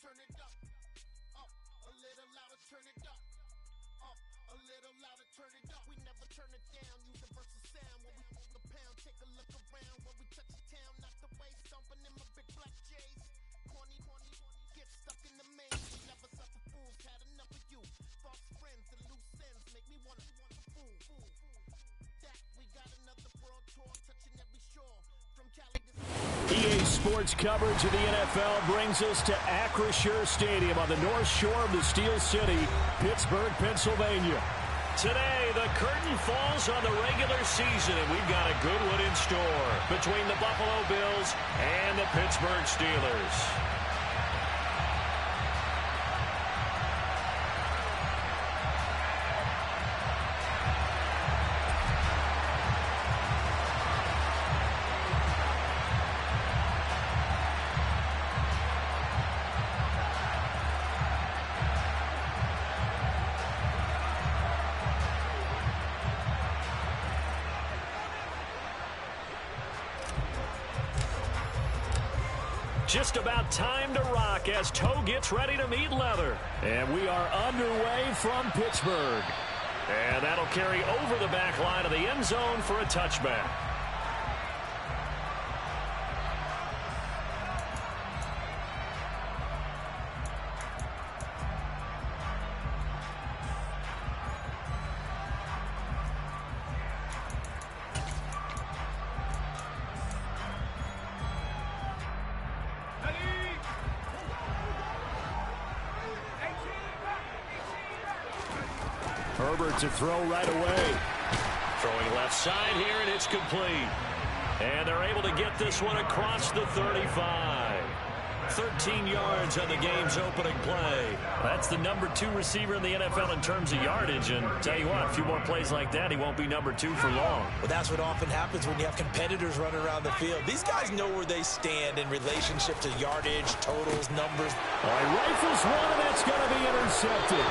turn it up. A little louder, turn it up. A little louder, turn it up. We never turn it down. Universal sound when we move the pound. Take a look around when we touch the town. Not the way stomping in my big black J's. Corny, get stuck in the main. We never suffer fools. Had enough of you. False friends and loose ends make me wanna fool. That we got another world tour touching every shore. From Cali to EA Sports coverage of the NFL brings us to Acrisure Stadium on the north shore of the Steel City, Pittsburgh, Pennsylvania. Today, the curtain falls on the regular season, and we've got a good one in store between the Buffalo Bills and the Pittsburgh Steelers. Just about time to rock as toe gets ready to meet leather. And we are underway from Pittsburgh. And that'll carry over the back line of the end zone for a touchback. Herbert to throw right away. Throwing left side here, and it's complete. And they're able to get this one across the 35. 13 yards on the game's opening play. That's the number 2 receiver in the NFL in terms of yardage. And tell you what, a few more plays like that, he won't be number 2 for long. Well, that's what often happens when you have competitors running around the field. These guys know where they stand in relationship to yardage, totals, numbers. All right, rifles one, and that's going to be intercepted.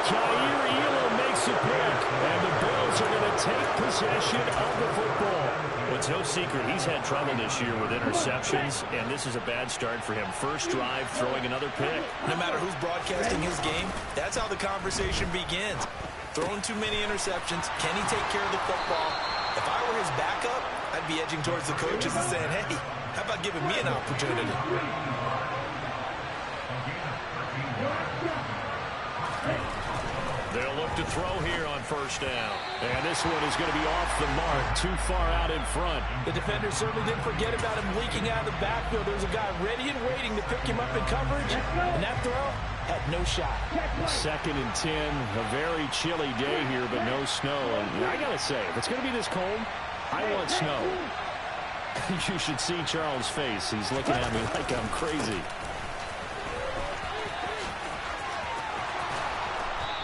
Jair Elam makes a pick, and the Bills are going to take possession of the football. Well, it's no secret he's had trouble this year with interceptions, and this is a bad start for him. First drive, throwing another pick. No matter who's broadcasting his game, that's how the conversation begins. Throwing too many interceptions, can he take care of the football? If I were his backup, I'd be edging towards the coaches and saying, hey, how about giving me an opportunity? They'll look to throw here on first down. And this one is going to be off the mark, too far out in front. The defender certainly didn't forget about him leaking out of the backfield. There's a guy ready and waiting to pick him up in coverage, and that throw had no shot. 2nd and 10, a very chilly day here, but no snow. And I got to say, if it's going to be this cold, I want snow. You should see Charles' face. He's looking at me like I'm crazy.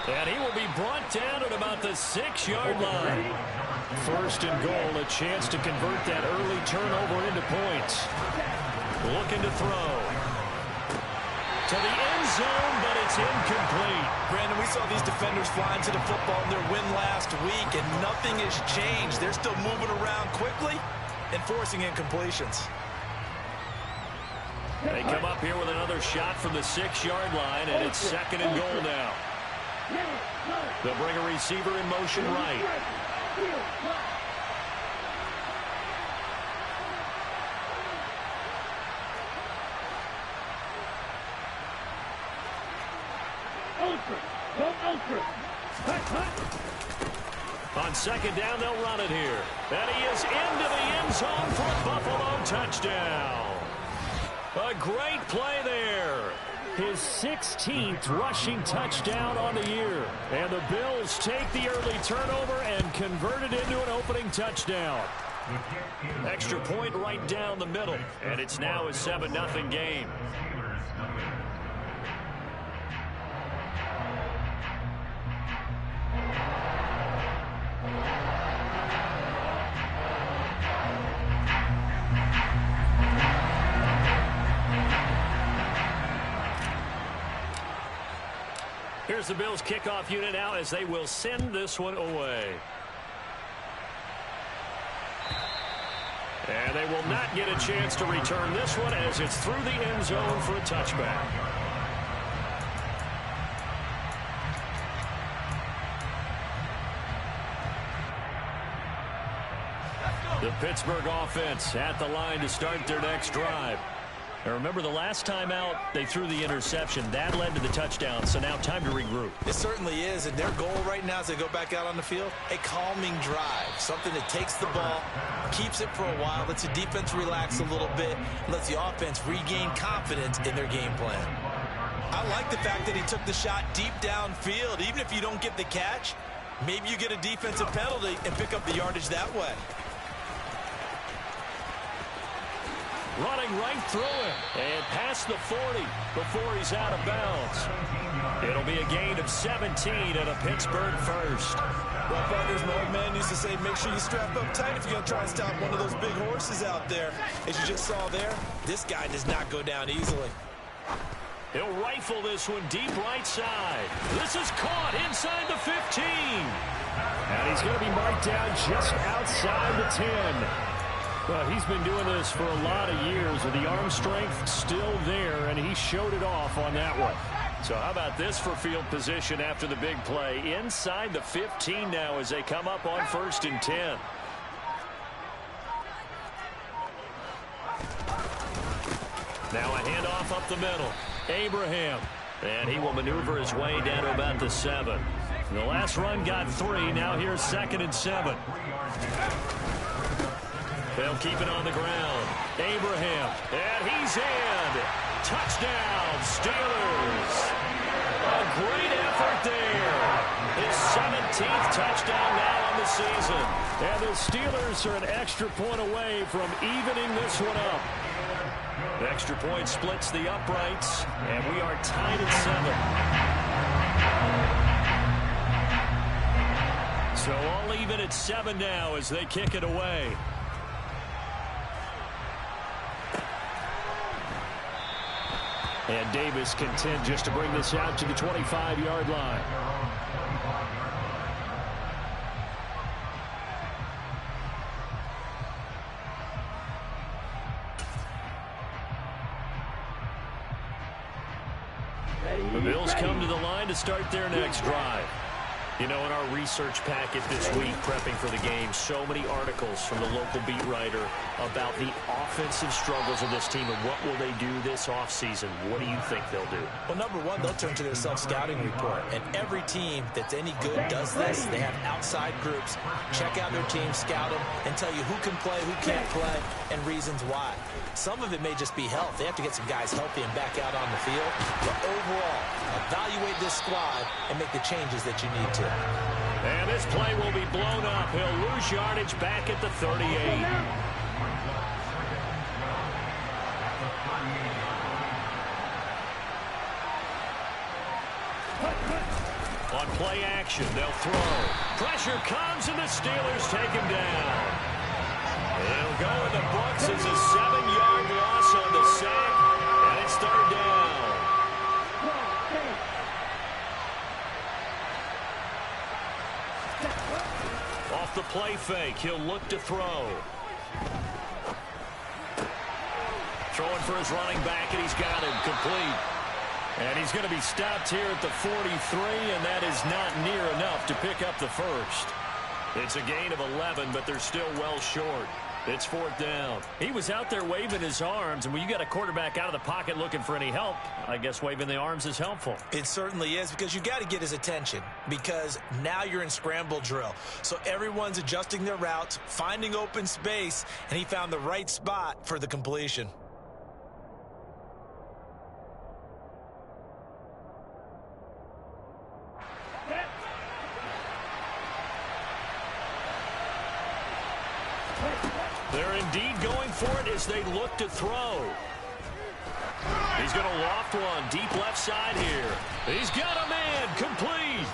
And he will be brought down at about the 6-yard line. First and goal, a chance to convert that early turnover into points. Looking to throw. To the end zone, but it's incomplete. Brandon, we saw these defenders flying to the football in their win last week, and nothing has changed. They're still moving around quickly and forcing incompletions. They come up here with another shot from the 6-yard line, and it's 2nd and goal now. They'll bring a receiver in motion right. On 2nd down, they'll run it here. And he is into the end zone for a Buffalo touchdown. A great play there. His 16th rushing touchdown on the year. And the Bills take the early turnover and convert it into an opening touchdown. Extra point right down the middle. And it's now a 7-0 game. Here's the Bills kickoff unit now as they will send this one away. And they will not get a chance to return this one as it's through the end zone for a touchback. The Pittsburgh offense at the line to start their next drive. Now remember, the last time out, they threw the interception. That led to the touchdown, so now time to regroup. It certainly is, and their goal right now as they go back out on the field, a calming drive, something that takes the ball, keeps it for a while, lets the defense relax a little bit, and lets the offense regain confidence in their game plan. I like the fact that he took the shot deep downfield. Even if you don't get the catch, maybe you get a defensive penalty and pick up the yardage that way. Running right through it and past the 40 before he's out of bounds. It'll be a gain of 17 and a Pittsburgh first. Well, partners, my old man used to say, make sure you strap up tight if you're going to try and stop one of those big horses out there. As you just saw there, this guy does not go down easily. He'll rifle this one deep right side. This is caught inside the 15. And he's going to be marked down just outside the 10. Well, he's been doing this for a lot of years with the arm strength still there, and he showed it off on that one. So how about this for field position after the big play? Inside the 15 now as they come up on 1st and 10. Now a handoff up the middle. Abraham. And he will maneuver his way down to about the 7. The last run got 3. Now here's 2nd and 7. They'll keep it on the ground. Abraham. And he's in. Touchdown, Steelers. A great effort there. His 17th touchdown now on the season. And the Steelers are an extra point away from evening this one up. The extra point splits the uprights, and we are tied at 7. So all even at 7 now as they kick it away. And Davis content just to bring this out to the 25-yard line. The Bills come to the line to start their next drive. You know, in our research packet this week, prepping for the game, so many articles from the local beat writer about the offensive struggles of this team and what will they do this offseason. What do you think they'll do? Well, number one, they'll turn to their self-scouting report. And every team that's any good does this. They have outside groups, check out their team, scout them, and tell you who can play, who can't play, and reasons why. Some of it may just be health. They have to get some guys healthy and back out on the field. But overall, evaluate this squad and make the changes that you need to. And this play will be blown up. He'll lose yardage back at the 38. On play action, they'll throw. Pressure comes, and the Steelers take him down. He'll go in the books as a 7-yard loss on the sack, and it's 3rd down. Off the play fake, he'll look to throw. Throwing for his running back, and he's got him complete. And he's going to be stopped here at the 43, and that is not near enough to pick up the first. It's a gain of 11, but they're still well short. It's 4th down. He was out there waving his arms, and when you got a quarterback out of the pocket looking for any help, I guess waving the arms is helpful. It certainly is, because you got to get his attention, because now you're in scramble drill. So everyone's adjusting their routes, finding open space, and he found the right spot for the completion. They're indeed going for it as they look to throw. He's going to loft one deep left side here. He's got a man complete.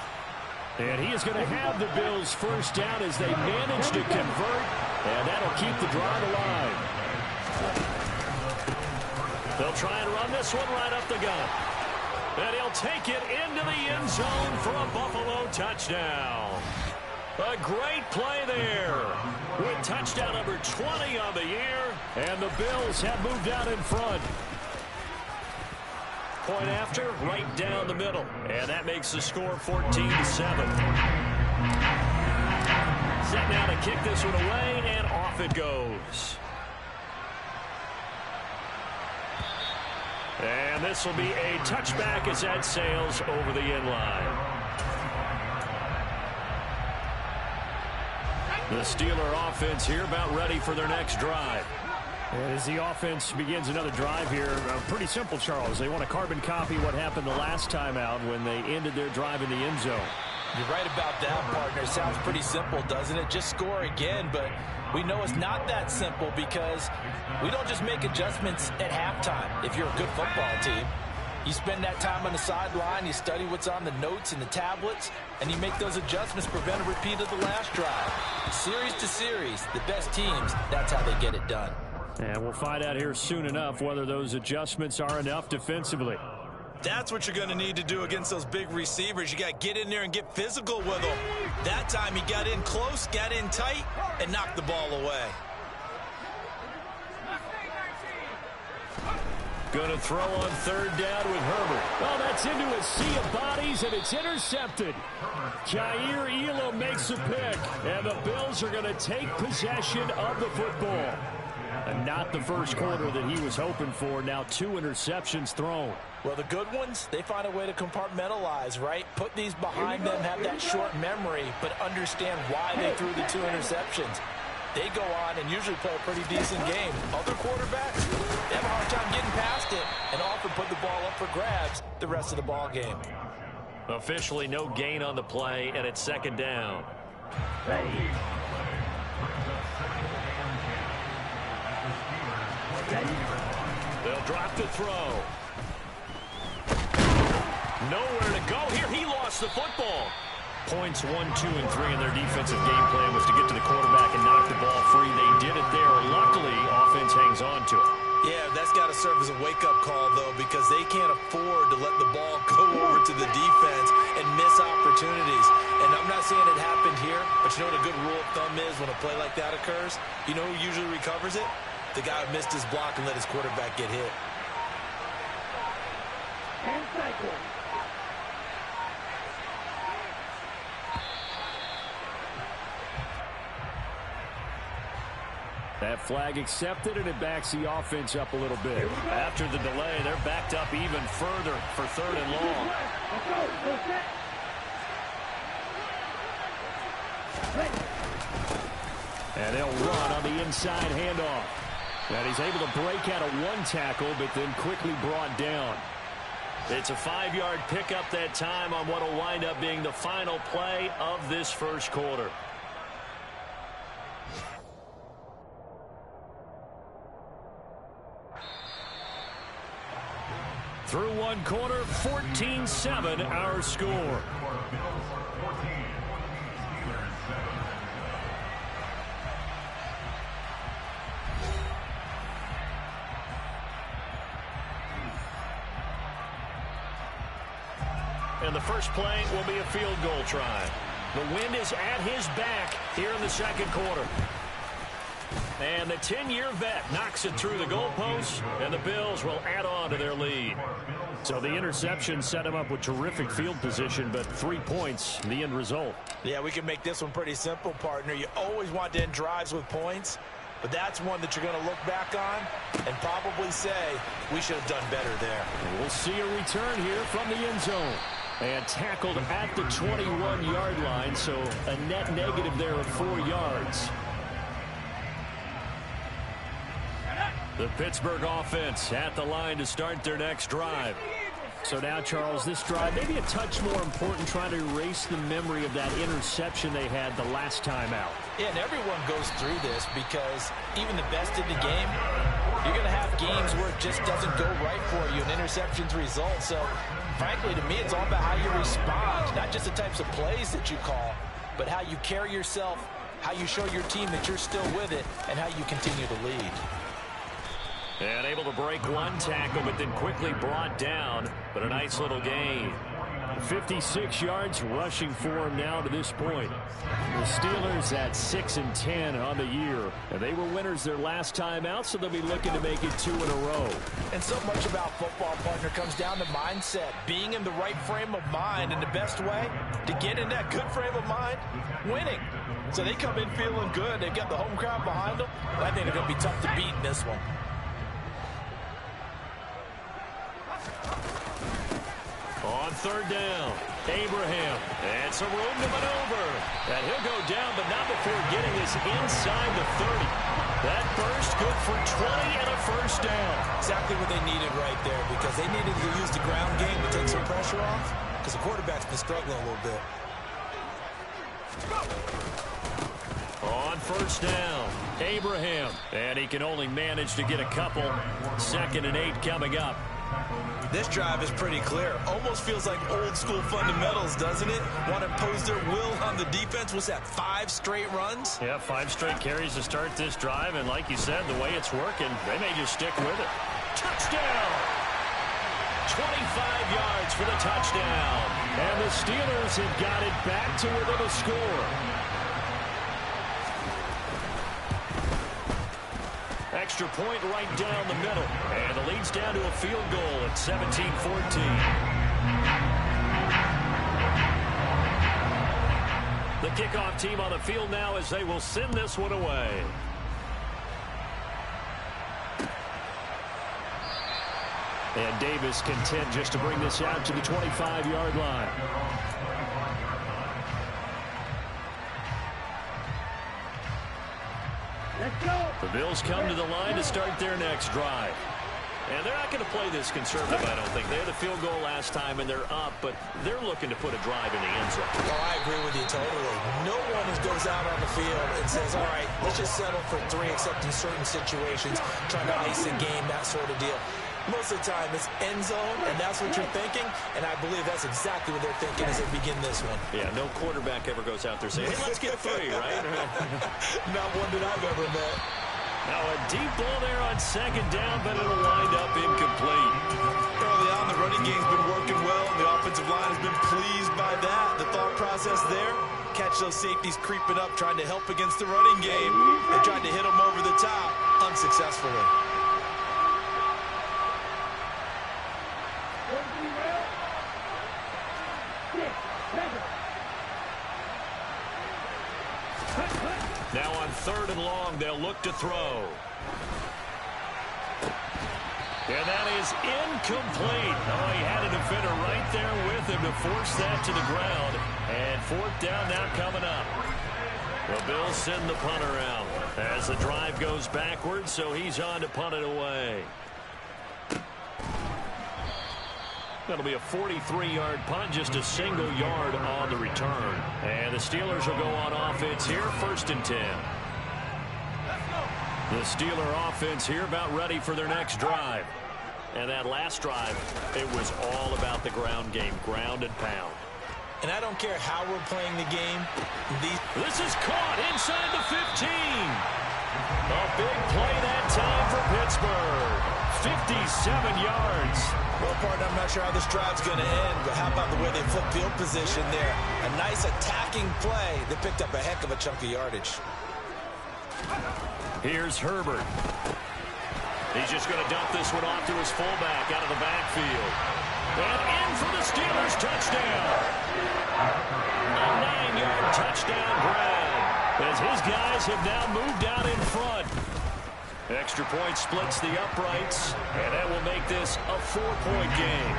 And he is going to have the Bills first down as they manage to convert. And that'll keep the drive alive. They'll try and run this one right up the gut. And he'll take it into the end zone for a Buffalo touchdown. A great play there with touchdown number 20 on the year, and the Bills have moved out in front. Point after, right down the middle, and that makes the score 14-7. Set now to kick this one away, and off it goes. And this will be a touchback as that sails over the end line. The Steeler offense here about ready for their next drive. And as the offense begins another drive here, pretty simple, Charles. They want to carbon copy what happened the last time out when they ended their drive in the end zone. You're right about that, partner. It sounds pretty simple, doesn't it? Just score again, but we know it's not that simple because we don't just make adjustments at halftime if you're a good football team. You spend that time on the sideline, you study what's on the notes and the tablets, and you make those adjustments to prevent a repeat of the last drive. Series to series, the best teams, that's how they get it done. And we'll find out here soon enough whether those adjustments are enough defensively. That's what you're going to need to do against those big receivers. You got to get in there and get physical with them. That time he got in close, got in tight, and knocked the ball away. Going to throw on third down with Herbert. Oh, that's into a sea of bodies, and it's intercepted. Jair Elam makes a pick, and the Bills are going to take possession of the football. And not the first quarter that he was hoping for. Now 2 interceptions thrown. Well, the good ones, they find a way to compartmentalize, right? Put these behind them, have that short memory, but understand why they threw the 2 interceptions. They go on and usually play a pretty decent game. Other quarterbacks, they have a hard time getting past it and often put the ball up for grabs the rest of the ball game. Officially no gain on the play, and it's second down. They'll drop the throw. Nowhere to go here. He lost the football. Points 1, 2, and 3 in their defensive game plan was to get to the quarterback and knock the ball free. They did it there. Luckily, offense hangs on to it. Yeah, that's got to serve as a wake-up call, though, because they can't afford to let the ball go over to the defense and miss opportunities. And I'm not saying it happened here, but you know what a good rule of thumb is when a play like that occurs? You know who usually recovers it? The guy who missed his block and let his quarterback get hit. That flag accepted, and it backs the offense up a little bit. After the delay, they're backed up even further for third and long. And they'll run on the inside handoff. And he's able to break out of 1 tackle, but then quickly brought down. It's a 5-yard pickup that time on what will wind up being the final play of this first quarter. Through 1 quarter, 14-7 our score. And the first play will be a field goal try. The wind is at his back here in the second quarter. And the 10-year vet knocks it through the goalpost, and the Bills will add on to their lead. So the interception set him up with terrific field position, but 3 points, the end result. Yeah, we can make this one pretty simple, partner. You always want to end drives with points, but that's one that you're going to look back on and probably say, we should have done better there. And we'll see a return here from the end zone. And tackled at the 21-yard line, so a net negative there of 4 yards. The Pittsburgh offense at the line to start their next drive. So now, Charles, this drive maybe a touch more important, trying to erase the memory of that interception they had the last time out. Yeah, and everyone goes through this because even the best in the game, you're going to have games where it just doesn't go right for you, and interceptions result. So, frankly, to me, it's all about how you respond, not just the types of plays that you call, but how you carry yourself, how you show your team that you're still with it, and how you continue to lead. And able to break 1 tackle, but then quickly brought down. But a nice little gain. 56 yards rushing for him now to this point. The Steelers at 6-10 on the year. And they were winners their last time out, so they'll be looking to make it 2 in a row. And so much about football, partner, comes down to mindset. Being in the right frame of mind. And the best way to get in that good frame of mind, winning. So they come in feeling good. They've got the home crowd behind them. I think they're going to be tough to beat in this one. On third down, Abraham, and some room to maneuver. And he'll go down, but not before getting this inside the 30. That burst good for 20 and a first down. Exactly what they needed right there, because they needed to use the ground game to take some pressure off, because the quarterback's been struggling a little bit. On first down, Abraham, and he can only manage to get a couple. 2nd and 8 coming up. This drive is pretty clear. Almost feels like old school fundamentals, doesn't it? Want to impose their will on the defense. Was that 5 straight runs? Yeah, 5 straight carries to start this drive. And like you said, the way it's working, they may just stick with it. Touchdown! 25 yards for the touchdown. And the Steelers have got it back to within a score. Extra point right down the middle. And the lead's down to a field goal at 17-14. The kickoff team on the field now as they will send this one away. And Davis content just to bring this out to the 25-yard line. The Bills come to the line to start their next drive. And they're not going to play this conservative, I don't think. They had a field goal last time, and they're up, but they're looking to put a drive in the end zone. Oh, I agree with you totally. No one goes out on the field and says, all right, let's just settle for 3, except in certain situations, trying to ice a game, that sort of deal. Most of the time, it's end zone, and that's what you're thinking, and I believe that's exactly what they're thinking as they begin this one. Yeah, no quarterback ever goes out there saying, hey, let's get 3, right? Not one that I've ever met. Now a deep ball there on 2nd down, but it'll wind up incomplete. Early on, the running game's been working well, and the offensive line has been pleased by that. The thought process there, catch those safeties creeping up, trying to help against the running game. They tried to hit them over the top, unsuccessfully. Now on 3rd and long, they'll look to throw. And that is incomplete. Oh, he had a defender right there with him to force that to the ground. And 4th down now coming up. The Bills send the punter out as the drive goes backwards, so he's on to punt it away. That'll be a 43-yard punt, just a single yard on the return. And the Steelers will go on offense here, 1st and 10. The Steeler offense here about ready for their next drive. And that last drive, it was all about the ground game, ground and pound. And I don't care how we're playing the game. This is caught inside the 15. A big play that time for Pittsburgh. 57 yards. Well, partner, I'm not sure how this drive's going to end, but how about the way they flip field position there? A nice attacking play that picked up a heck of a chunk of yardage. Here's Herbert. He's just going to dump this one off to his fullback out of the backfield. And in for the Steelers touchdown. A 9-yard touchdown grab as his guys have now moved out in front. Extra point splits the uprights, and that will make this a 4-point game.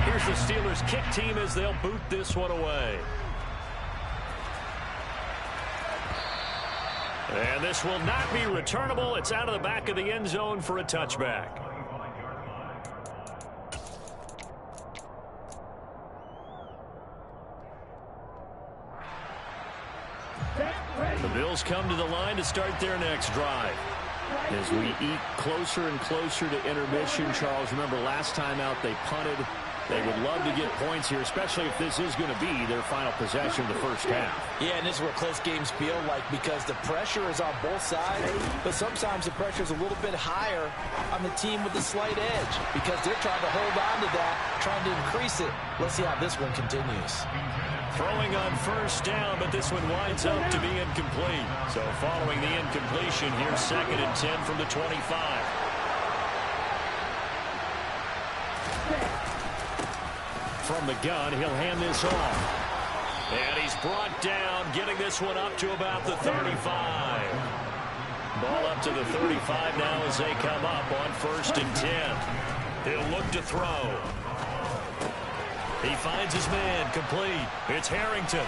Here's the Steelers kick team as they'll boot this one away. And this will not be returnable. It's out of the back of the end zone for a touchback. The Bills come to the line to start their next drive. As we eat closer and closer to intermission, Charles, remember last time out they punted. They would love to get points here, especially if this is going to be their final possession of the first half. Yeah, and this is where close games feel like, because the pressure is on both sides, but sometimes the pressure is a little bit higher on the team with the slight edge because they're trying to hold on to that, trying to increase it. Let's see how this one continues. Throwing on first down, but this one winds up to be incomplete. So following the incompletion, here's 2nd and 10 from the 25. From the gun, he'll hand this off. And he's brought down, getting this one up to about the 35. Ball up to the 35 now as they come up on 1st and 10. He'll look to throw. He finds his man, complete. It's Harrington.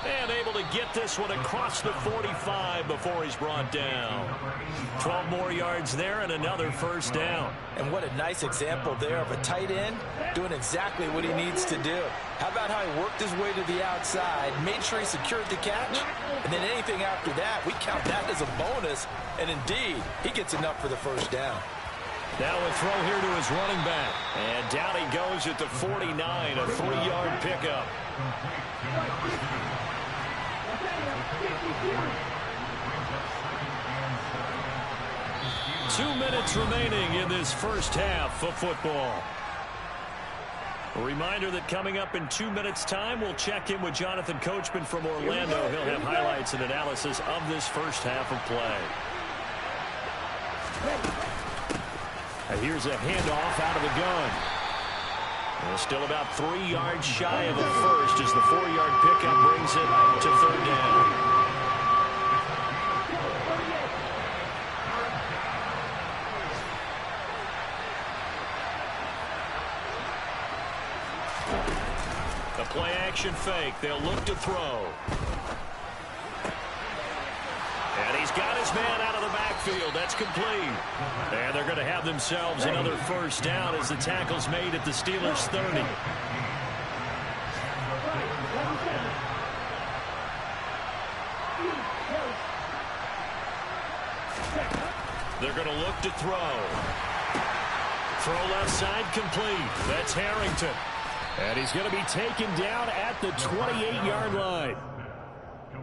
And able to get this one across the 45 before he's brought down. 12 more yards there and another first down. And what a nice example there of a tight end doing exactly what he needs to do. How about how he worked his way to the outside, made sure he secured the catch, and then anything after that, we count that as a bonus. And indeed, he gets enough for the first down. Now a throw here to his running back. And down he goes at the 49, a 3-yard pickup. 2 minutes remaining in this first half of football. A reminder that coming up in 2 minutes' time, we'll check in with Jonathan Coachman from Orlando. He'll have highlights and analysis of this first half of play. And here's a handoff out of the gun. And still about 3 yards shy of the first as the 4-yard pickup brings it to 3rd down. The play action fake. They'll look to throw. And he's got his man out of the backfield. That's complete. And they're going to have themselves another first down as the tackle's made at the Steelers' 30. They're going to look to throw. Throw left side complete. That's Harrington. And he's going to be taken down at the 28-yard line.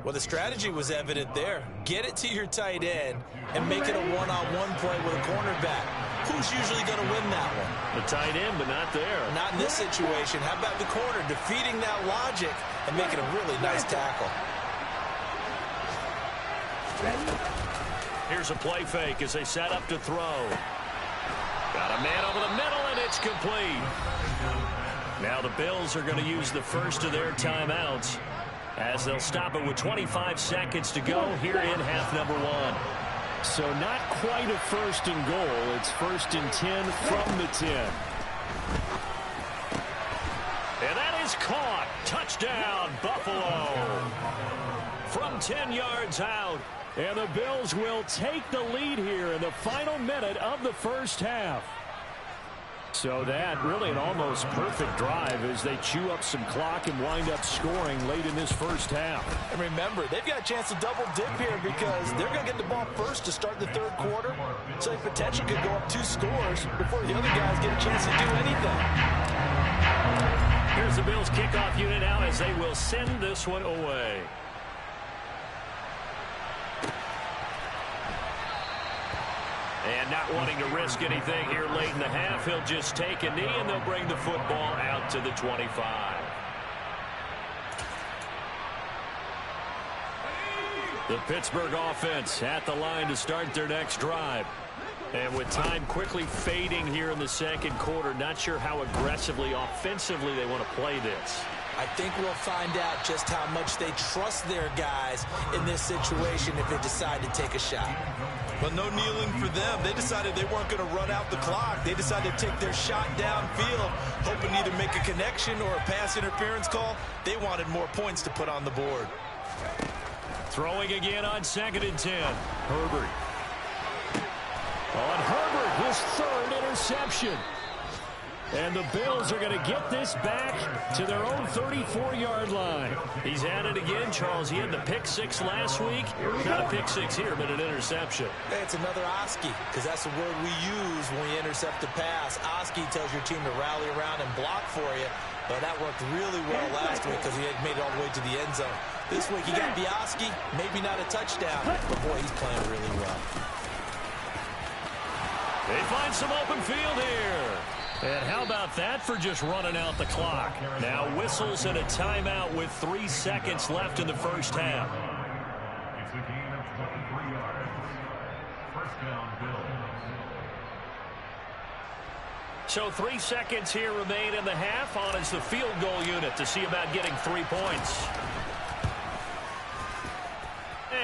Well, the strategy was evident there. Get it to your tight end and make it a one-on-one play with a cornerback. Who's usually going to win that one? The tight end, but not there. Not in this situation. How about the corner defeating that logic and making a really nice tackle? Here's a play fake as they set up to throw. Got a man over the middle, and it's complete. Now the Bills are going to use the first of their timeouts as they'll stop it with 25 seconds to go here in half number 1. So not quite a 1st and goal. It's 1st and 10 from the 10. And that is caught. Touchdown, Buffalo. From 10 yards out. And the Bills will take the lead here in the final minute of the first half. So that really an almost perfect drive as they chew up some clock and wind up scoring late in this first half. And remember, they've got a chance to double dip here because they're going to get the ball first to start the 3rd quarter. So they potentially could go up 2 scores before the other guys get a chance to do anything. Here's the Bills kickoff unit now as they will send this one away. And not wanting to risk anything here late in the half, he'll just take a knee and they'll bring the football out to the 25. The Pittsburgh offense at the line to start their next drive. And with time quickly fading here in the 2nd quarter, not sure how aggressively, offensively they want to play this. I think we'll find out just how much they trust their guys in this situation if they decide to take a shot. Well, no kneeling for them. They decided they weren't going to run out the clock. They decided to take their shot downfield, hoping to either make a connection or a pass interference call. They wanted more points to put on the board. Throwing again on 2nd and 10. Herbert. On Herbert, his 3rd interception. And the Bills are going to get this back to their own 34-yard line. He's at it again, Charles. He had the pick six last week. Not a pick six here, but an interception. It's another Oski, because that's the word we use when we intercept a pass. Oski tells your team to rally around and block for you. But that worked really well last week because he had made it all the way to the end zone. This week he got the Oski, maybe not a touchdown, but boy, he's playing really well. They find some open field here. And how about that for just running out the clock? Now whistles and a timeout with 3 seconds left in the first half. It's a gain of 23 yards. First down, Bills. So 3 seconds here remain in the half. On is the field goal unit to see about getting 3 points.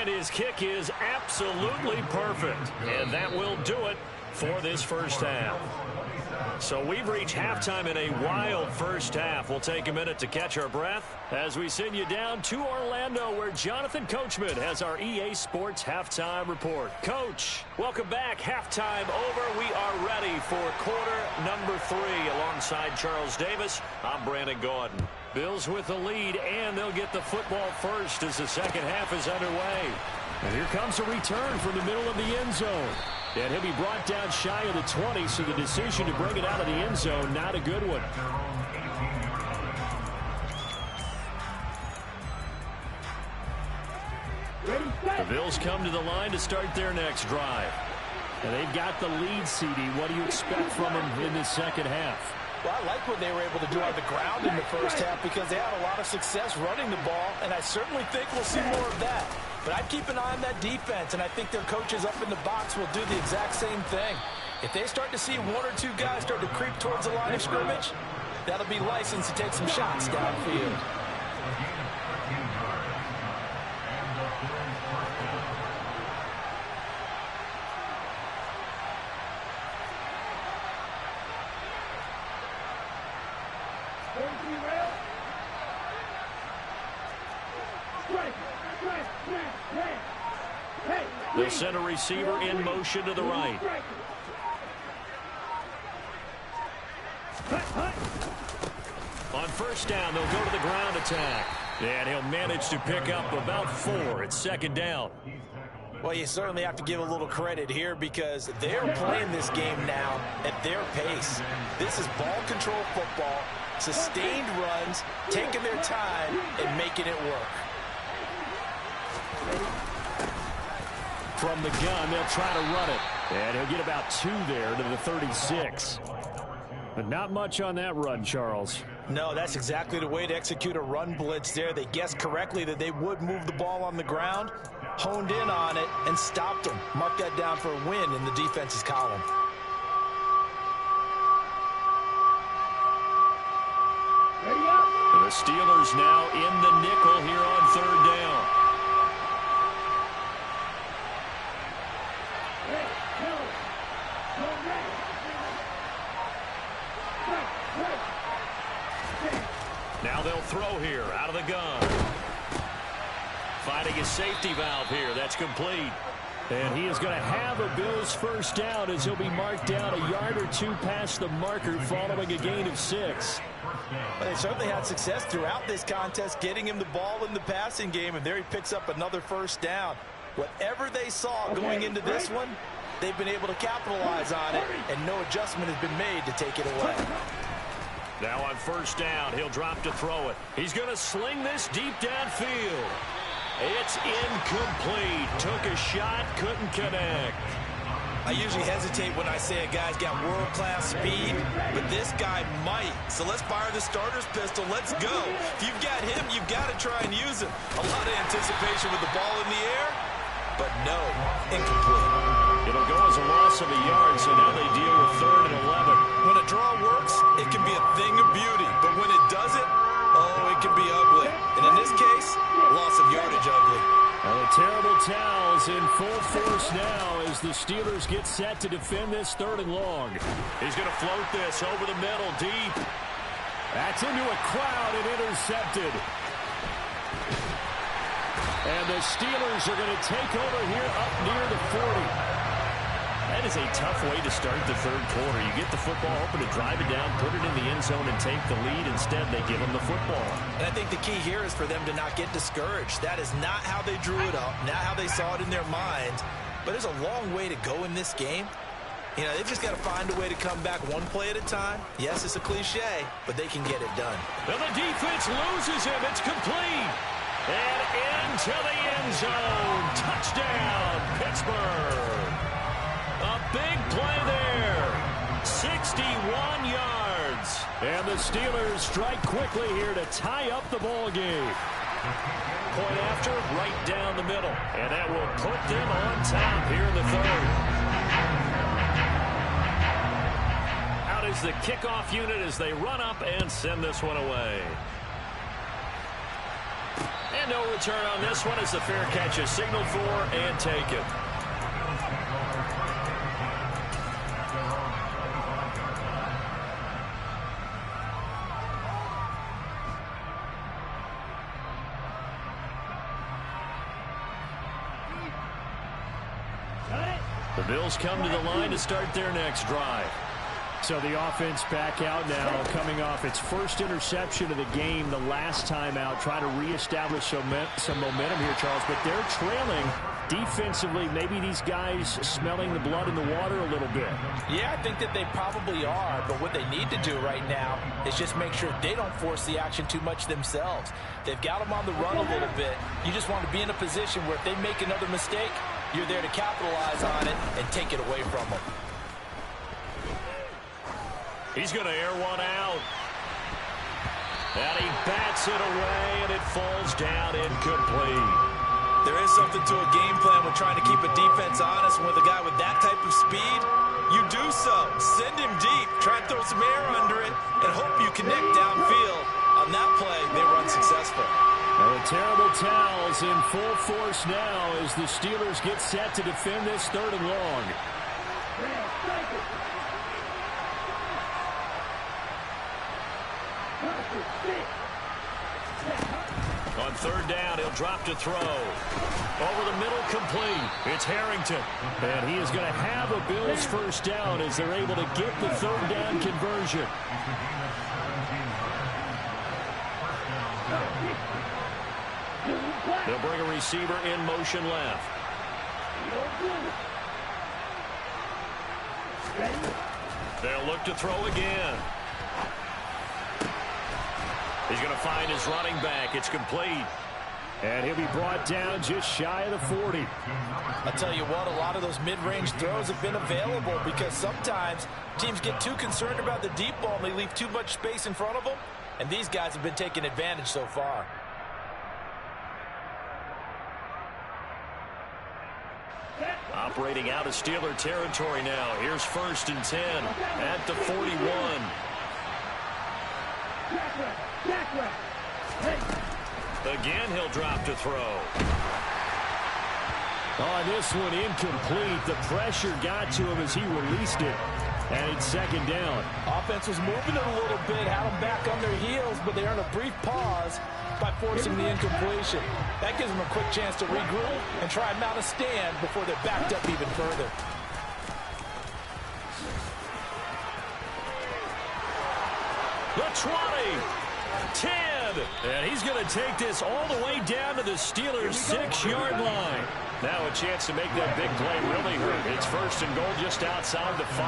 And his kick is absolutely perfect. And that will do it for this first half. So we've reached halftime in a wild first half. We'll take a minute to catch our breath as we send you down to Orlando, where Jonathan Coachman has our EA Sports Halftime Report. Coach, welcome back. Halftime over. We are ready for quarter number 3 alongside Charles Davis. I'm Brandon Gaudin. Bills with the lead, and they'll get the football first as the second half is underway. And here comes a return from the middle of the end zone. And he'll be brought down shy of the 20, so the decision to bring it out of the end zone, not a good one. The Bills come to the line to start their next drive. And they've got the lead, CD. What do you expect from them in this second half? Well, I like what they were able to do on the ground in the first half because they had a lot of success running the ball, and I certainly think we'll see more of that. But I'd keep an eye on that defense, and I think their coaches up in the box will do the exact same thing. If they start to see 1 or 2 guys start to creep towards the line of scrimmage, that'll be license to take some shots downfield. They'll send a receiver in motion to the right. On first down, they'll go to the ground attack. And he'll manage to pick up about 4. It's second down. Well, you certainly have to give a little credit here because they're playing this game now at their pace. This is ball control football, sustained runs, taking their time, and making it work. From the gun, they'll try to run it. And he'll get about 2 there to the 36. But not much on that run, Charles. No, that's exactly the way to execute a run blitz there. They guessed correctly that they would move the ball on the ground, honed in on it, and stopped them. Mark that down for a win in the defense's column. The Steelers now in the nickel here on third down. Now they'll throw here out of the gun. Finding his safety valve here. That's complete. And he is going to have a Bills first down as he'll be marked down a yard or 2 past the marker following a gain of 6. Well, they certainly had success throughout this contest, getting him the ball in the passing game, and there he picks up another first down. Whatever they saw going into this one, they've been able to capitalize on it, and no adjustment has been made to take it away. Now on first down, he'll drop to throw it. He's going to sling this deep downfield. It's incomplete. Took a shot, couldn't connect. I usually hesitate when I say a guy's got world-class speed, but this guy might. So let's fire the starter's pistol. Let's go. If you've got him, you've got to try and use him. A lot of anticipation with the ball in the air, but no, incomplete. It'll go as a loss of a yard, so now they deal with 3rd and 11. When a draw works, it can be a thing of beauty, but when it doesn't, oh, it can be ugly. And in this case, loss of yardage ugly. And the terrible towels in full force now as the Steelers get set to defend this 3rd and long. He's going to float this over the middle, deep. That's into a crowd and intercepted. And the Steelers are going to take over here up near the 40. That is a tough way to start the third quarter. You get the football open to drive it down, put it in the end zone, and take the lead. Instead, they give them the football. And I think the key here is for them to not get discouraged. That is not how they drew it up, not how they saw it in their mind. But there's a long way to go in this game. You know, they've just got to find a way to come back one play at a time. Yes, it's a cliche, but they can get it done. And the defense loses him. It's complete. And into the end zone. Touchdown, Pittsburgh. A big play there. 61 yards. And the Steelers strike quickly here to tie up the ball game. Point after, right down the middle. And that will put them on top here in the third. Out is the kickoff unit as they run up and send this one away. And no return on this one as the fair catch is signaled for and taken. The Bills come to the line to start their next drive. So the offense back out now, coming off its first interception of the game the last time out, trying to reestablish some momentum here, Charles, but they're trailing defensively. Maybe these guys smelling the blood in the water a little bit. Yeah, I think that they probably are, but what they need to do right now is just make sure they don't force the action too much themselves. They've got them on the run a little bit. You just want to be in a position where if they make another mistake, you're there to capitalize on it and take it away from them. He's going to air one out. And he bats it away, and it falls down incomplete. There is something to a game plan with trying to keep a defense honest. And with a guy with that type of speed, you do so. Send him deep. Try and throw some air under it and hope you connect downfield. On that play, they were unsuccessful. And the terrible towels in full force now as the Steelers get set to defend this third and long. On third down, he'll drop to throw. Over the middle, complete. It's Harrington. And he is going to have a Bills first down as they're able to get the third down conversion. They'll bring a receiver in motion left. They'll look to throw again. He's going to find his running back. It's complete. And he'll be brought down just shy of the 40. I'll tell you what, a lot of those mid-range throws have been available because sometimes teams get too concerned about the deep ball and they leave too much space in front of them. And these guys have been taking advantage so far. Operating out of Steeler territory now. Here's 1st and 10 at the 41. Again, he'll drop to throw. On this one, incomplete. The pressure got to him as he released it. And it's 2nd down. Offense was moving it a little bit, had them back on their heels, but they earned a brief pause by forcing the incompletion. That gives them a quick chance to regroup and try and mount a stand before they're backed up even further. The 20, 10, and he's going to take this all the way down to the Steelers' 6-yard line. Now a chance to make that big play really hurt. It's 1st and goal just outside the 5.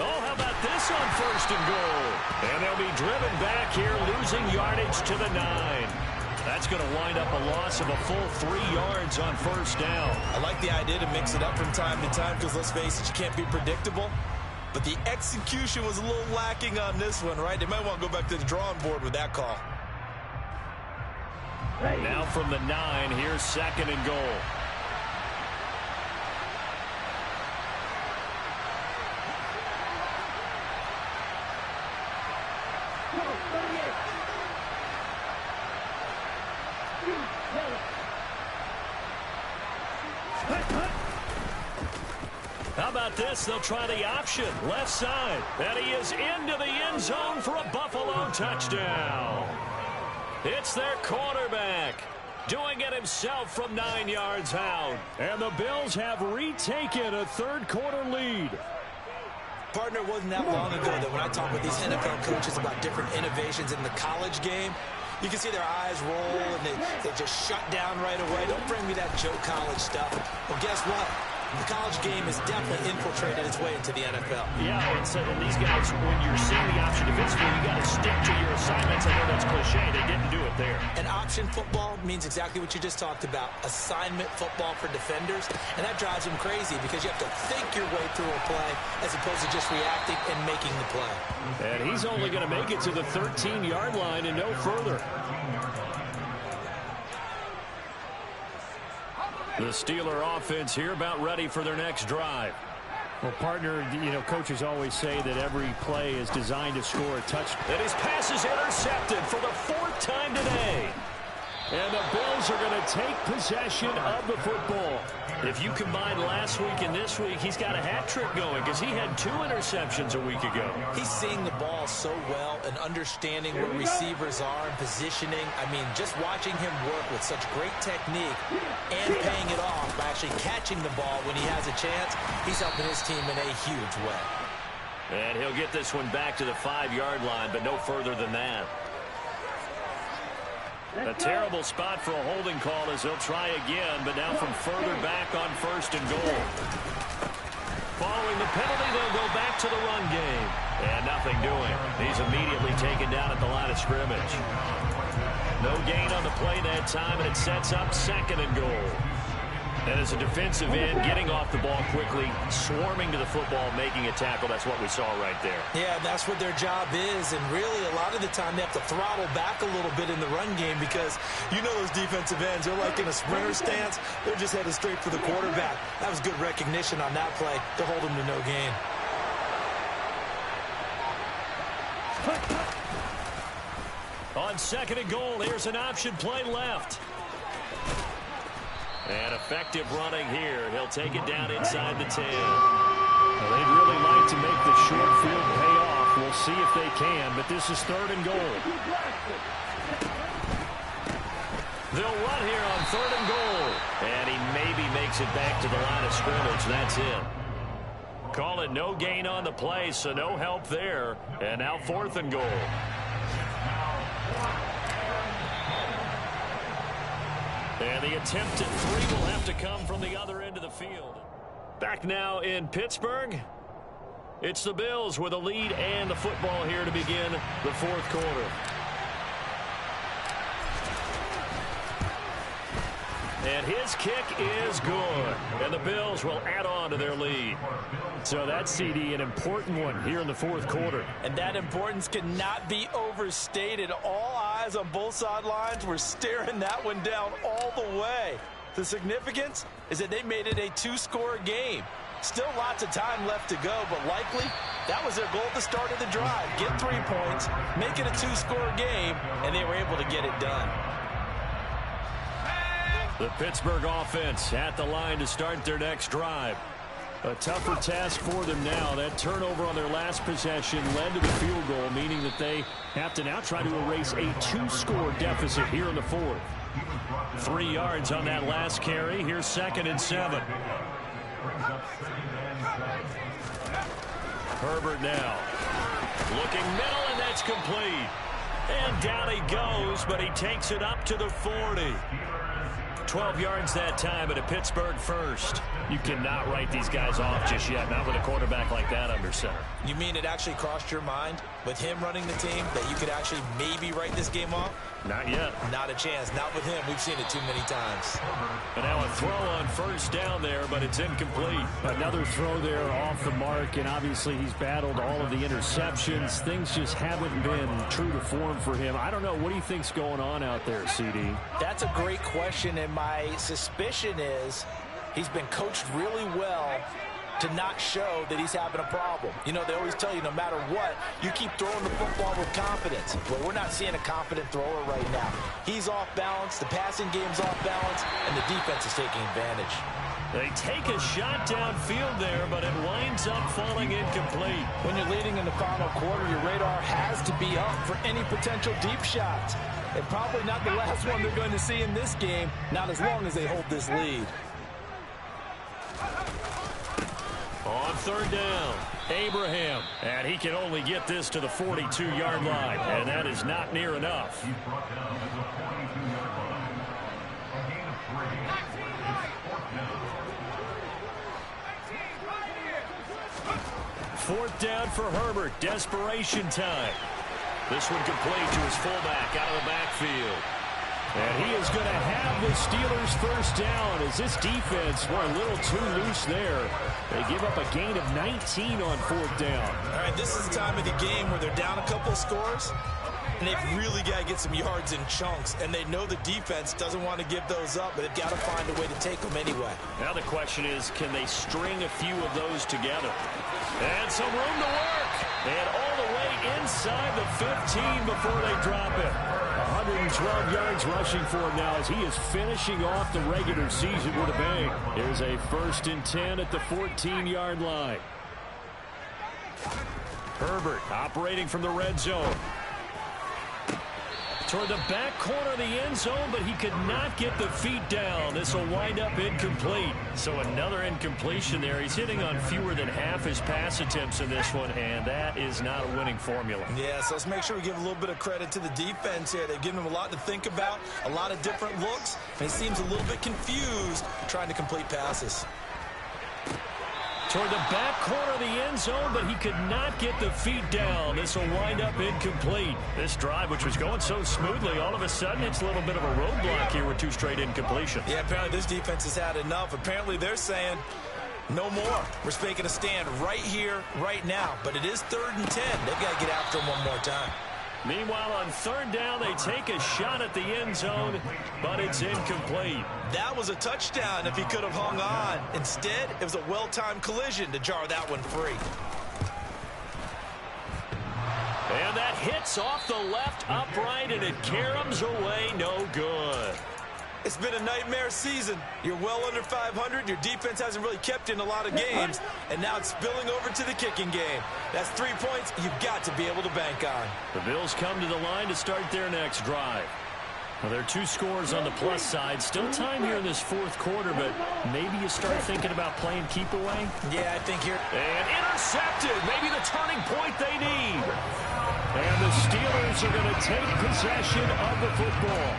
Oh, how about this on 1st and goal? And they'll be driven back here, losing yardage to the 9. That's going to wind up a loss of a full 3 yards on 1st down. I like the idea to mix it up from time to time because, let's face it, you can't be predictable. But the execution was a little lacking on this one, right? They might want to go back to the drawing board with that call. Now from the 9, here's 2nd and goal. How about this? They'll try the option. Left side. And he is into the end zone for a Buffalo touchdown. It's their quarterback. doing it himself from 9 yards out. And the Bills have retaken a third-quarter lead. Partner, it wasn't that long ago that when I talk with these NFL coaches about different innovations in the college game, you can see their eyes roll and they just shut down right away. Don't bring me that Joe College stuff. Well, guess what? The college game has definitely infiltrated its way into the NFL. Yeah, and so these guys, when you're seeing the option defensively, you got to stick to your assignments. I know that's cliche. They didn't do it there. And option football means exactly what you just talked about, assignment football for defenders. And that drives them crazy because you have to think your way through a play as opposed to just reacting and making the play. And he's only going to make it to the 13-yard line and no further. The Steeler offense here about ready for their next drive. Well, partner, coaches always say that every play is designed to score a touchdown. And his pass is intercepted for the 4th time today. And the Bills are going to take possession of the football. If you combine last week and this week, he's got a hat trick going because he had 2 interceptions a week ago. He's seeing the ball so well and understanding where receivers are and positioning. I mean, just watching him work with such great technique and paying it off by actually catching the ball when he has a chance, he's helping his team in a huge way. And he'll get this one back to the 5-yard line, but no further than that. A terrible spot for a holding call as they'll try again, but now from further back on 1st and goal. Following the penalty, they'll go back to the run game. And nothing doing. He's immediately taken down at the line of scrimmage. No gain on the play that time, and it sets up 2nd and goal. And as a defensive end, getting off the ball quickly, swarming to the football, making a tackle, that's what we saw right there. Yeah, that's what their job is, and really a lot of the time they have to throttle back a little bit in the run game because you know those defensive ends, they're like in a sprinter stance, they're just headed straight for the quarterback. That was good recognition on that play to hold them to no gain. On 2nd and goal, here's an option play left. And effective running here. He'll take it down inside the 10. Well, they'd really like to make the short field pay off. We'll see if they can, but this is 3rd and goal. They'll run here on 3rd and goal. And he maybe makes it back to the line of scrimmage. That's it. Call it no gain on the play, so no help there. And now 4th and goal. And the attempt at 3 will have to come from the other end of the field. Back now in Pittsburgh. It's the Bills with a lead and the football here to begin the 4th quarter. And his kick is good. And the Bills will add on to their lead. So that's, CD, an important one here in the 4th quarter. And that importance cannot be overstated. All eyes on both sidelines were staring that one down all the way. The significance is that they made it a 2-score game. Still lots of time left to go, but likely that was their goal at the start of the drive. Get 3 points, make it a 2-score game, and they were able to get it done. The Pittsburgh offense at the line to start their next drive. A tougher task for them now. That turnover on their last possession led to the field goal, meaning that they have to now try to erase a 2-score deficit here in the 4th. 3 yards on that last carry. Here's 2nd and 7. Herbert now. Looking middle, and that's complete. And down he goes, but he takes it up to the 40. 12 yards that time, and a Pittsburgh first. You cannot write these guys off just yet, not with a quarterback like that under center. You mean it actually crossed your mind with him running the team that you could actually maybe write this game off? Not yet. Not a chance. Not with him. We've seen it too many times. And now a throw on 1st down there, but it's incomplete. Another throw there off the mark, and obviously he's battled all of the interceptions. Things just haven't been true to form for him. I don't know. What do you think's going on out there, CD? That's a great question, and my suspicion is he's been coached really well to not show that he's having a problem. You know, they always tell you no matter what, you keep throwing the football with confidence. Well, we're not seeing a confident thrower right now. He's off balance, the passing game's off balance, and the defense is taking advantage. They take a shot downfield there, but it winds up falling incomplete. When you're leading in the final quarter, your radar has to be up for any potential deep shots. And probably not the last one they're going to see in this game, not as long as they hold this lead. On third down, Abraham. And he can only get this to the 42-yard line, and that is not near enough. He's brought down at the 42-yard line. A gain of 3. It's fourth down. Fourth down for Herbert. Desperation time. This one complete to his fullback out of the backfield. And he is going to have the Steelers first down as this defense were a little too loose there. They give up a gain of 19 on fourth down. All right, this is the time of the game where they're down a couple of scores, and they've really got to get some yards in chunks, and they know the defense doesn't want to give those up, but they've got to find a way to take them anyway. Now the question is, can they string a few of those together? And some room to work. And all the way inside the 15 before they drop it. 112 yards rushing for him now as he is finishing off the regular season with a bang. Here's a 1st and 10 at the 14-yard line. Herbert operating from the red zone. Toward the back corner of the end zone, but he could not get the feet down. This will wind up incomplete. So another incompletion there. He's hitting on fewer than half his pass attempts in this one, and that is not a winning formula. Yeah, so let's make sure we give a little bit of credit to the defense here. They've given him a lot to think about, a lot of different looks, and he seems a little bit confused trying to complete passes. Toward the back corner of the end zone, but he could not get the feet down. This will wind up incomplete. This drive, which was going so smoothly, all of a sudden it's a little bit of a roadblock here with 2 straight incompletions. Yeah, apparently this defense has had enough. Apparently they're saying, no more. We're making a stand right here, right now. But it is 3rd and 10. They've got to get after him one more time. Meanwhile, on third down, they take a shot at the end zone, but it's incomplete. That was a touchdown if he could have hung on. Instead, it was a well-timed collision to jar that one free. And that hits off the left upright, and it caroms away, no good. It's been a nightmare season. You're well under 500. Your defense hasn't really kept you in a lot of games, and now it's spilling over to the kicking game. That's 3 points you've got to be able to bank on. The Bills come to the line to start their next drive. Well, there are 2 scores on the plus side. Still time here in this 4th quarter, but maybe you start thinking about playing keep away. Yeah, I think here. And intercepted. Maybe the turning point they need. And the Steelers are going to take possession of the football.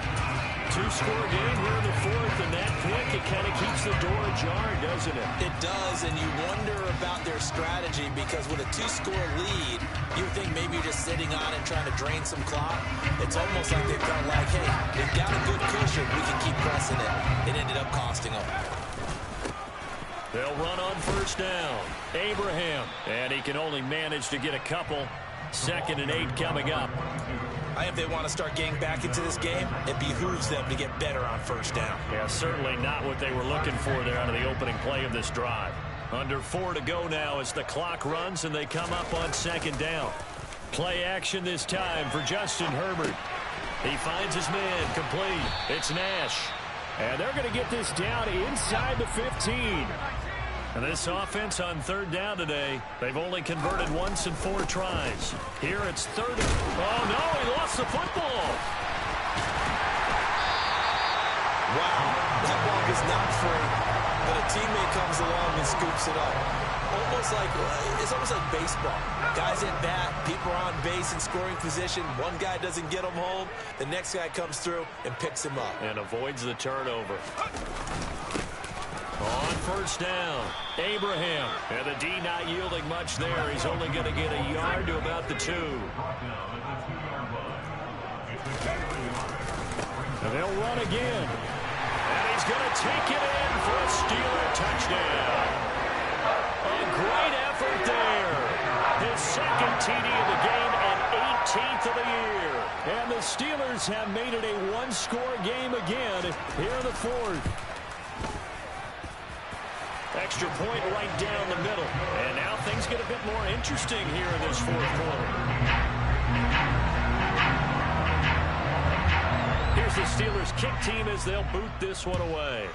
2-score game here in the 4th, and that pick, it kind of keeps the door ajar, doesn't it? It does, and you wonder about their strategy because with a 2-score lead, you would think maybe you're just sitting on it trying to drain some clock. It's almost like they felt like, hey, they've got a good cushion. We can keep pressing it. It ended up costing them. They'll run on first down. Abraham, and he can only manage to get a couple. 2nd and 8 coming up. If they want to start getting back into this game, it behooves them to get better on first down. Yeah, certainly not what they were looking for there out of the opening play of this drive. Under 4 to go now as the clock runs and they come up on 2nd down. Play action this time for Justin Herbert. He finds his man complete. It's Nash. And they're going to get this down inside the 15. And this offense on 3rd down today, they've only converted once in 4 tries. Here it's 3rd. Oh, no, he lost the football. Wow, that ball is not free, but a teammate comes along and scoops it up. It's almost like baseball. Guys at bat, people are on base in scoring position. One guy doesn't get him home. The next guy comes through and picks him up. And avoids the turnover. On first down, Abraham. And the D not yielding much there. He's only going to get a yard to about the 2. And they'll run again. And he's going to take it in for a Steeler touchdown. A great effort there. His 2nd TD of the game and 18th of the year. And the Steelers have made it a 1-score game again here in the 4th. extra point right down the middle. And now things get a bit more interesting here in this fourth quarter. Here's the Steelers kick team as they'll boot this one away.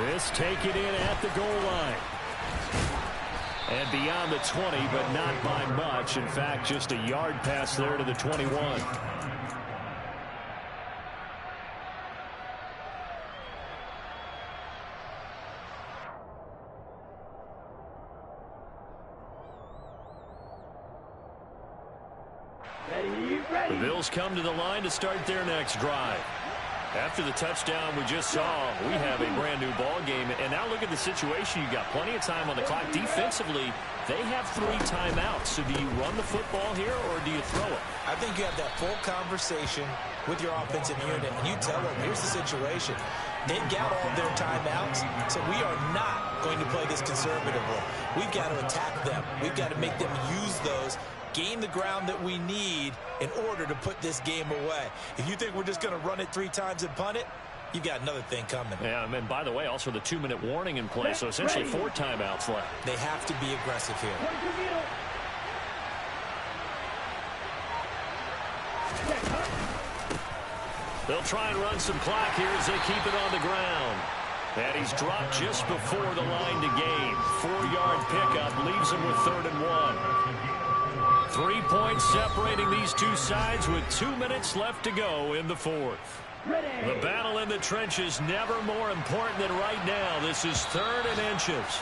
This taken in at the goal line. And beyond the 20, but not by much. In fact, just a yard pass there to the 21. The Bills come to the line to start their next drive. After the touchdown we just saw, we have a brand new ball game. And now look at the situation. You've got plenty of time on the clock. Defensively, they have 3 timeouts. So do you run the football here or do you throw it? I think you have that full conversation with your offensive unit, and you tell them, here's the situation. They've got all of their timeouts, so we are not going to play this conservatively. We've got to attack them. We've got to make them use those, gain the ground that we need in order to put this game away. If you think we're just going to run it 3 times and punt it, you've got another thing coming. Yeah, and by the way, also the 2-minute warning in play, so essentially 4 timeouts left. They have to be aggressive here. They'll try and run some clock here as they keep it on the ground. And he's dropped just before the line to gain. 4-yard pickup leaves him with 3rd and 1. 3 points separating these two sides with 2 minutes left to go in the fourth. The battle in the trenches never more important than right now. This is 3rd and inches.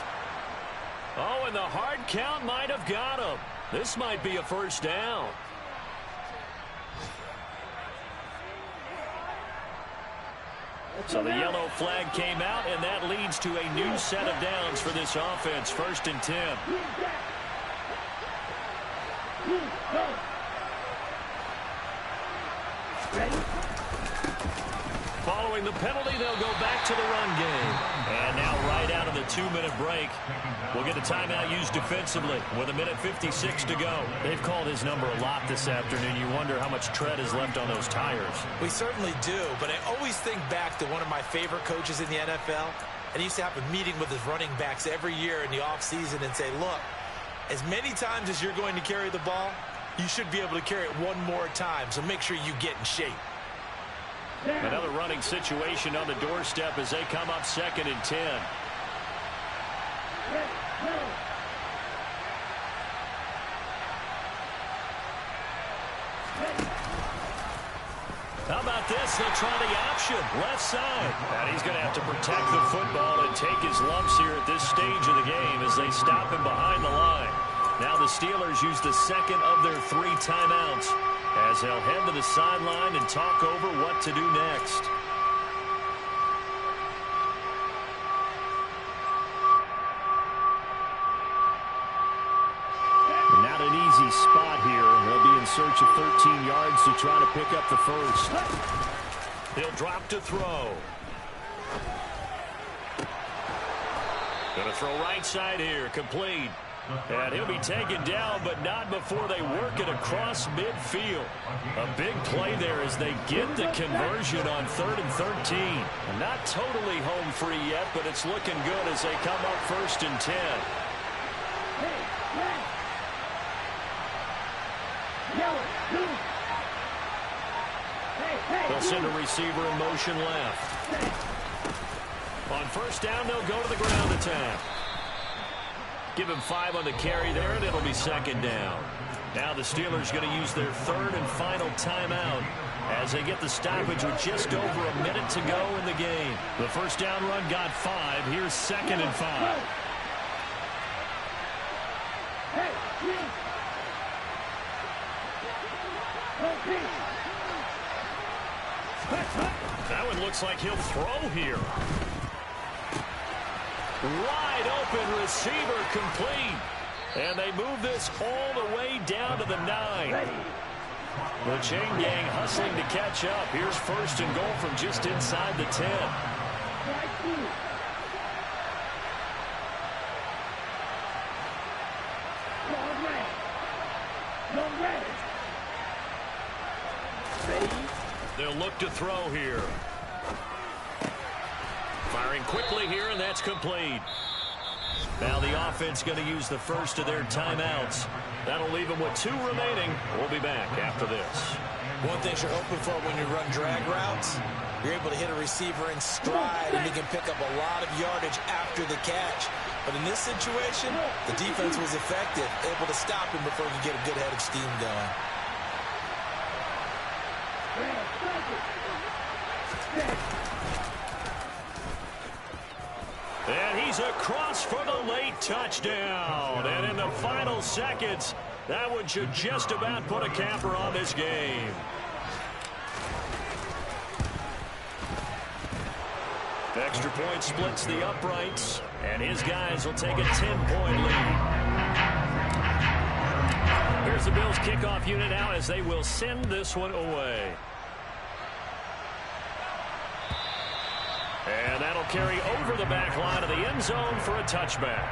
Oh, and the hard count might have got him. This might be a first down. So the yellow flag came out, and that leads to a new set of downs for this offense. 1st and 10. Following the penalty, they'll go back to the run game. And now right out of the 2-minute break, we'll get a timeout used defensively with 1:56 to go. They've called his number a lot this afternoon. You wonder how much tread is left on those tires. We certainly do, but I always think back to one of my favorite coaches in the NFL. And he used to have a meeting with his running backs every year in the offseason and say, look, as many times as you're going to carry the ball, you should be able to carry it one more time, so make sure you get in shape. Another running situation on the doorstep as they come up 2nd and 10. How about this? They'll try the option. Left side. And he's going to have to protect the football and take his lumps here at this stage of the game as they stop him behind the line. Now the Steelers use the 2nd of their 3 timeouts as they'll head to the sideline and talk over what to do next. Not an easy spot here. They'll be in search of 13 yards to try to pick up the first. He'll drop to throw. Going to throw right side here. Complete. And he'll be taken down, but not before they work it across midfield. A big play there as they get the conversion on 3rd and 13. Not totally home free yet, but it's looking good as they come up 1st and 10. They'll send a receiver in motion left. On 1st down, they'll go to the ground attack. Give him 5 on the carry there, and it'll be 2nd down. Now the Steelers going to use their 3rd and final timeout as they get the stoppage with just over a minute to go in the game. The 1st down run got 5. Here's 2nd and 5. That one looks like he'll throw here. Wide open receiver complete. And they move this all the way down to the 9. The chain gang hustling to catch up. Here's 1st and goal from just inside the 10. They'll look to throw here. Firing quickly here, and that's complete. Now the offense going to use the first of their timeouts. That'll leave them with 2 remaining. We'll be back after this. One thing you're hoping for when you run drag routes, you're able to hit a receiver in stride, and he can pick up a lot of yardage after the catch. But in this situation, the defense was effective, able to stop him before he could get a good head of steam going. And he's across for the late touchdown. And in the final seconds, that one should just about put a capper on this game. Extra point splits the uprights, and his guys will take a 10-point lead. Here's the Bills kickoff unit now as they will send this one away. And that'll carry over the back line of the end zone for a touchback.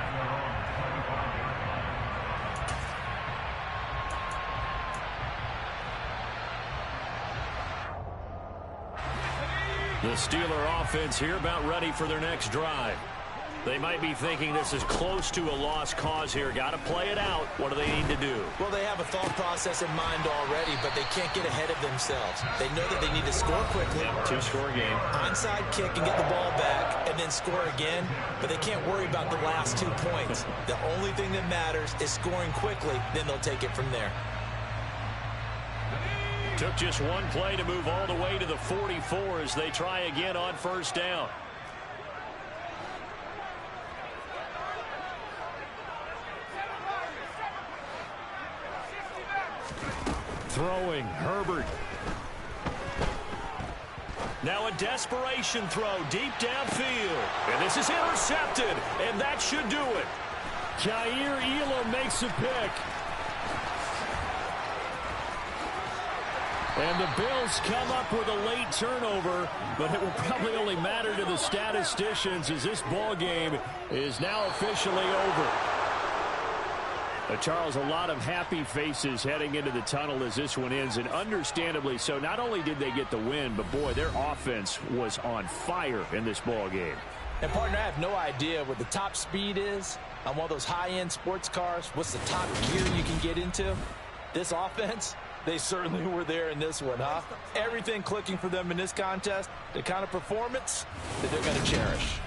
The Steeler offense here about ready for their next drive. They might be thinking this is close to a lost cause here. Got to play it out. What do they need to do? Well, they have a thought process in mind already, but they can't get ahead of themselves. They know that they need to score quickly. Yep, 2-score game. Onside kick and get the ball back and then score again, but they can't worry about the last 2 points. The only thing that matters is scoring quickly, then they'll take it from there. Took just one play to move all the way to the 44 as they try again on first down. Throwing, Herbert. Now a desperation throw deep downfield. And this is intercepted, and that should do it. Jair Elam makes a pick. And the Bills come up with a late turnover, but it will probably only matter to the statisticians as this ball game is now officially over. Charles, a lot of happy faces heading into the tunnel as this one ends, and understandably so. Not only did they get the win, but boy, their offense was on fire in this ball game. And partner, I have no idea what the top speed is on one of those high-end sports cars. What's the top gear you can get into? This offense, they certainly were there in this one, huh? Everything clicking for them in this contest, the kind of performance that they're going to cherish.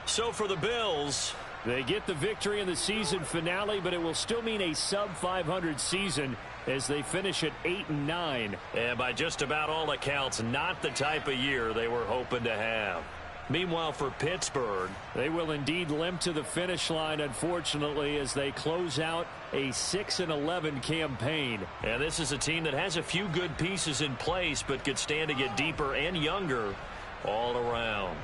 So for the Bills, they get the victory in the season finale, but it will still mean a sub-500 season as they finish at 8-9. And by just about all accounts, not the type of year they were hoping to have. Meanwhile, for Pittsburgh, they will indeed limp to the finish line, unfortunately, as they close out a 6-11 campaign. And this is a team that has a few good pieces in place, but could stand to get deeper and younger all around.